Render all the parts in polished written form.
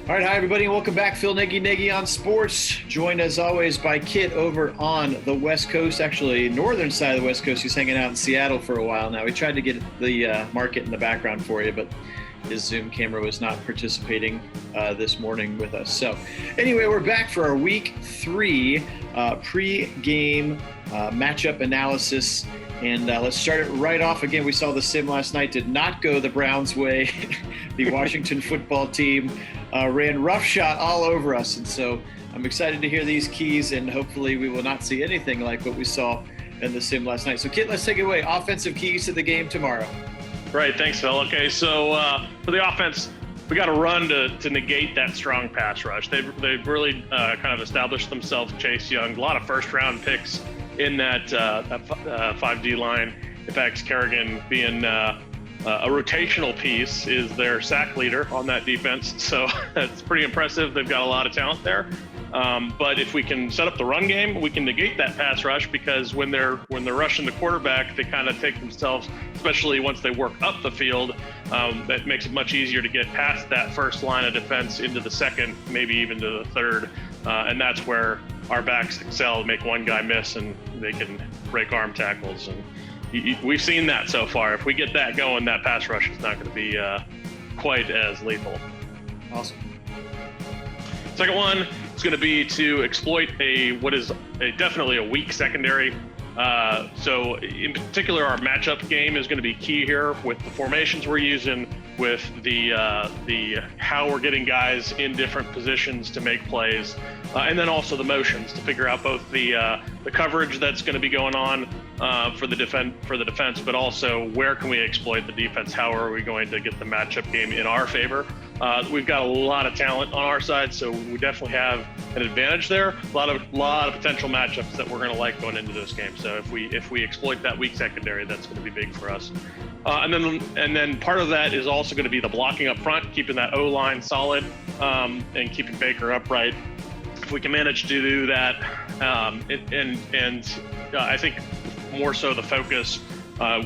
All right, hi everybody, and welcome back. Phil Nagy on Sports, joined as always by Kit over on the West Coast, actually northern side of the West Coast. He's hanging out in Seattle for a while now. We tried to get the market in the background for you, but his Zoom camera was not participating this morning with us. So anyway, we're back for our Week 3 pre-game matchup analysis. And let's start it right off. Again, we saw the sim last night did not go the Browns' way. The Washington football team ran roughshod all over us. And so I'm excited to hear these keys, and hopefully we will not see anything like what we saw in the sim last night. So, Kit, let's take it away. Offensive keys to the game tomorrow. Right. Thanks, Phil. Okay, so for the offense, we got to run to negate that strong pass rush. They've really kind of established themselves. Chase Young, a lot of first-round picks in that 5D line. In fact, Kerrigan being a rotational piece is their sack leader on that defense. So that's pretty impressive. They've got a lot of talent there. But if we can set up the run game, we can negate that pass rush, because when they're rushing the quarterback, they kind of take themselves, especially once they work up the field, that makes it much easier to get past that first line of defense into the second, maybe even to the third. And that's where our backs excel, make one guy miss and they can break arm tackles. And we've seen that so far. If we get that going, that pass rush is not going to be quite as lethal. Awesome. Second one is going to be to exploit what is definitely a weak secondary. So in particular, our matchup game is going to be key here with the formations we're using, with the how we're getting guys in different positions to make plays, and then also the motions to figure out both the coverage that's going to be going on for the defense, but also where can we exploit the defense? How are we going to get the matchup game in our favor? We've got a lot of talent on our side, so we definitely have an advantage there. A lot of potential matchups that we're going to like going into this game. So if we exploit that weak secondary, that's going to be big for us. And then part of that is also going to be the blocking up front, keeping that O-line solid, and keeping Baker upright. If we can manage to do that, I think more so the focus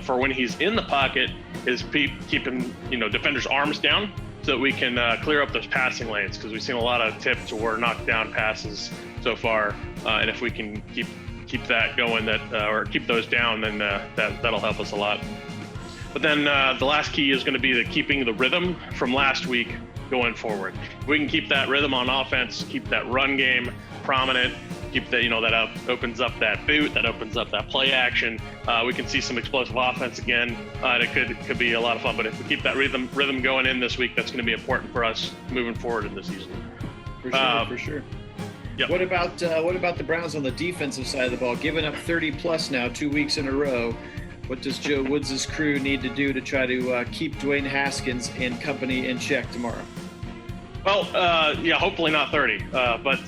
for when he's in the pocket is keeping defenders' arms down, so that we can clear up those passing lanes, because we've seen a lot of tipped or knocked down passes so far. And if we can keep that going, or keep those down, then that'll help us a lot. But then the last key is going to be keeping the rhythm from last week going forward. If we can keep that rhythm on offense, keep that run game prominent, keep that, that opens up that boot, that opens up that play action. We can see some explosive offense again, and it could be a lot of fun. But if we keep that rhythm going in this week, that's going to be important for us moving forward in the season. For sure. Yep. What about the Browns on the defensive side of the ball? Giving up 30 plus now, 2 weeks in a row. What does Joe Woods' crew need to do to try to keep Dwayne Haskins and company in check tomorrow? Well, hopefully not 30, but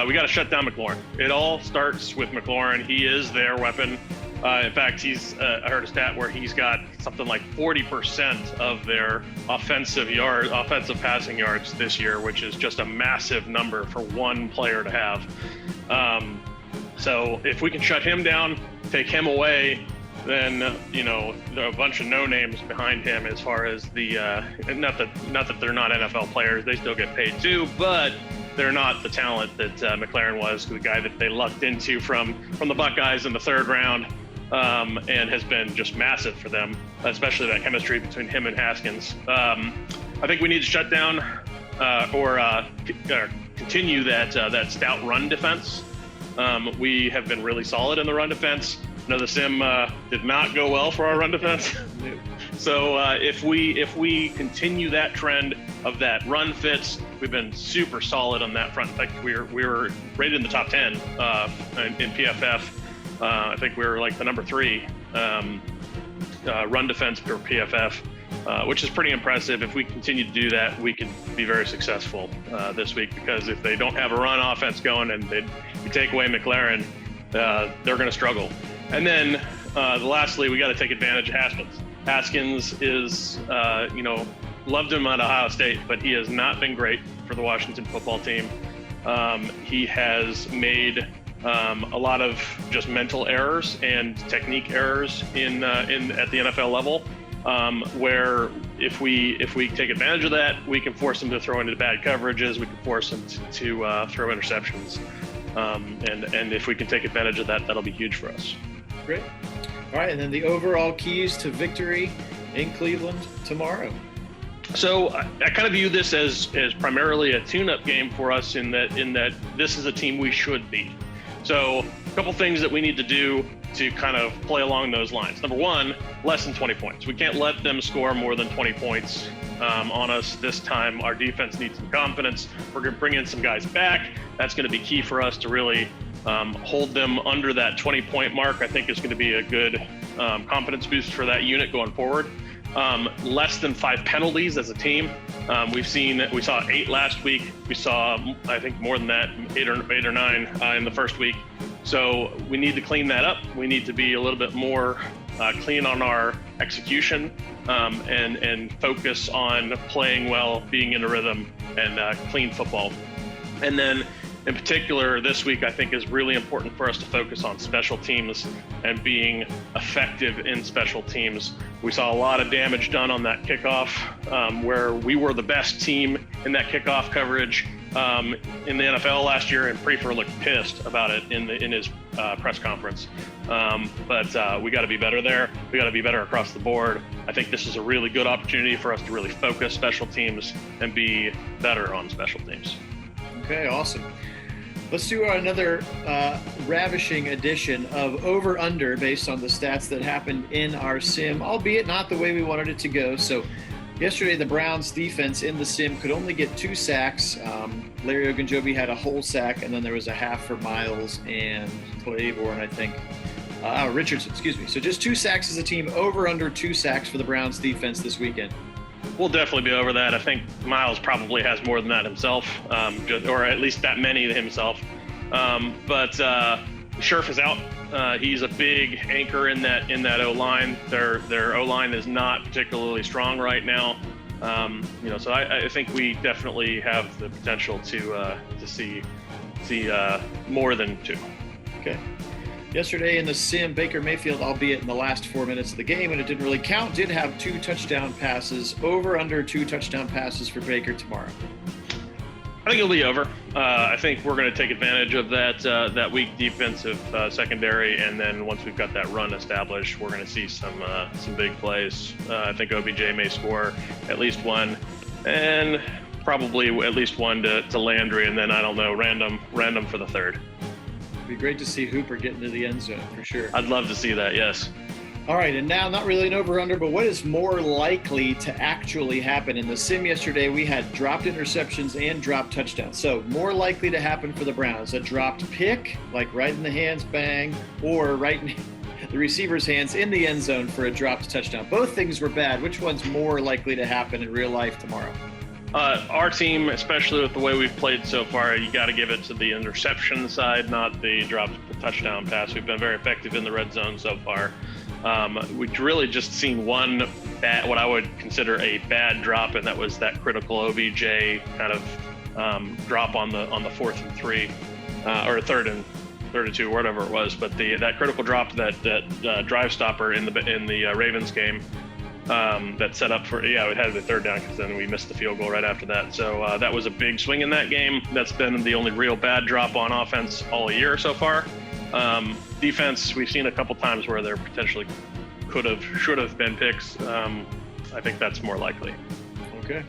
we got to shut down McLaurin. It all starts with McLaurin. He is their weapon. In fact, I heard a stat where he's got something like 40% of their offensive passing yards this year, which is just a massive number for one player to have. So if we can shut him down, take him away, then there are a bunch of no names behind him as far as the not that they're not NFL players, they still get paid too, but they're not the talent that McLaurin was, the guy that they lucked into from the Buckeyes in the third round, and has been just massive for them, especially that chemistry between him and Haskins. I think we need to shut down or continue that stout run defense. We have been really solid in the run defense. I know the sim did not go well for our run defense. So if we continue that trend of that run fits, we've been super solid on that front. In fact, we were rated in the top 10 in PFF. I think we were like the number 3 run defense per PFF, which is pretty impressive. If we continue to do that, we can be very successful this week, because if they don't have a run offense going and you take away McLaurin, they're going to struggle. And then lastly, we got to take advantage of Haskins. Haskins is, loved him at Ohio State, but he has not been great for the Washington football team. He has made a lot of just mental errors and technique errors at the NFL level, where if we take advantage of that, we can force them to throw into bad coverages. We can force them to throw interceptions. And if we can take advantage of that, that'll be huge for us. Great. All right, and then the overall keys to victory in Cleveland tomorrow. So I kind of view this as primarily a tune-up game for us in that this is a team we should beat. So a couple things that we need to do to kind of play along those lines. Number one, less than 20 points. We can't let them score more than 20 points on us this time. Our defense needs some confidence. We're going to bring in some guys back. That's going to be key for us to really hold them under that 20-point mark. I think is going to be a good confidence boost for that unit going forward. Less than 5 penalties as a team. We saw 8 last week. We saw, I think, more than that, 8 or 9 in the first week. So we need to clean that up. We need to be a little bit more clean on our execution and focus on playing well, being in a rhythm, and clean football. And then in particular, this week, I think is really important for us to focus on special teams and being effective in special teams. We saw a lot of damage done on that kickoff where we were the best team in that kickoff coverage in the NFL last year, and Prefer looked pissed about it in his press conference. But we got to be better there. We got to be better across the board. I think this is a really good opportunity for us to really focus special teams and be better on special teams. Okay, awesome. Let's do another ravishing edition of over-under based on the stats that happened in our sim, albeit not the way we wanted it to go. So yesterday, the Browns defense in the sim could only get 2 sacks. Larry Ogunjobi had a whole sack, and then there was a half for Miles and Claiborne, I think. Richardson, excuse me. So just 2 sacks as a team, over under 2 sacks for the Browns defense this weekend. We'll definitely be over that. I think Miles probably has more than that himself, or at least that many himself. But Scherf is out. He's a big anchor in that O-line. Their O-line is not particularly strong right now. So I think we definitely have the potential to see more than 2. Okay. Yesterday in the sim, Baker Mayfield, albeit in the last 4 minutes of the game, and it didn't really count, did have 2 touchdown passes. Over under 2 touchdown passes for Baker tomorrow. I think it'll be over. I think we're going to take advantage of that weak defensive secondary, and then once we've got that run established, we're going to see some big plays. I think OBJ may score at least 1, and probably at least 1 to Landry, and then I don't know, random for the 3rd. It'd be great to see Hooper get into the end zone for sure. I'd love to see that, yes. All right, and now not really an over-under, but what is more likely to actually happen? In the sim yesterday, we had dropped interceptions and dropped touchdowns. So more likely to happen for the Browns, a dropped pick, like right in the hands, bang, or right in the receiver's hands in the end zone for a dropped touchdown. Both things were bad. Which one's more likely to happen in real life tomorrow? Our team, especially with the way we've played so far, you got to give it to the interception side, not the dropped touchdown pass. We've been very effective in the red zone so far. We've really just seen one bad, what I would consider a bad drop, and that was that critical OBJ kind of drop on the 4th and 3 or 3rd and 2, whatever it was. But that critical drop, that drive stopper in the Ravens game. That set up for, it had the 3rd down because then we missed the field goal right after that. So that was a big swing in that game. That's been the only real bad drop on offense all year so far. Defense, we've seen a couple times where there potentially should have been picks. I think that's more likely. Okay.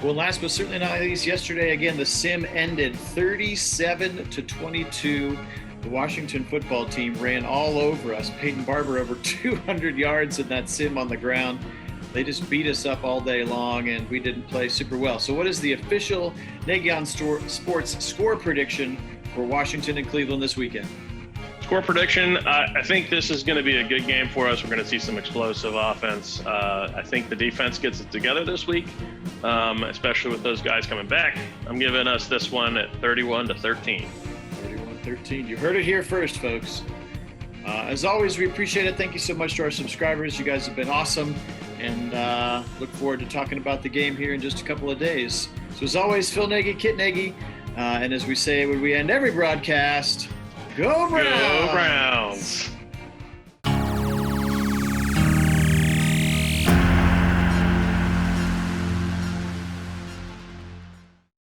Well, last but certainly not least, yesterday, again, the sim ended 37-22. The Washington football team ran all over us. Peyton Barber over 200 yards in that sim on the ground. They just beat us up all day long, and we didn't play super well. So what is the official Nagy Sports score prediction for Washington and Cleveland this weekend? Score prediction, I think this is going to be a good game for us. We're going to see some explosive offense. I think the defense gets it together this week, especially with those guys coming back. I'm giving us this one at 31-13. 31-13. You heard it here first, folks. As always, we appreciate it. Thank you so much to our subscribers. You guys have been awesome, and look forward to talking about the game here in just a couple of days. So as always, Phil Nagy, Kit Nagy, and as we say when we end every broadcast, Go Browns! Go Browns!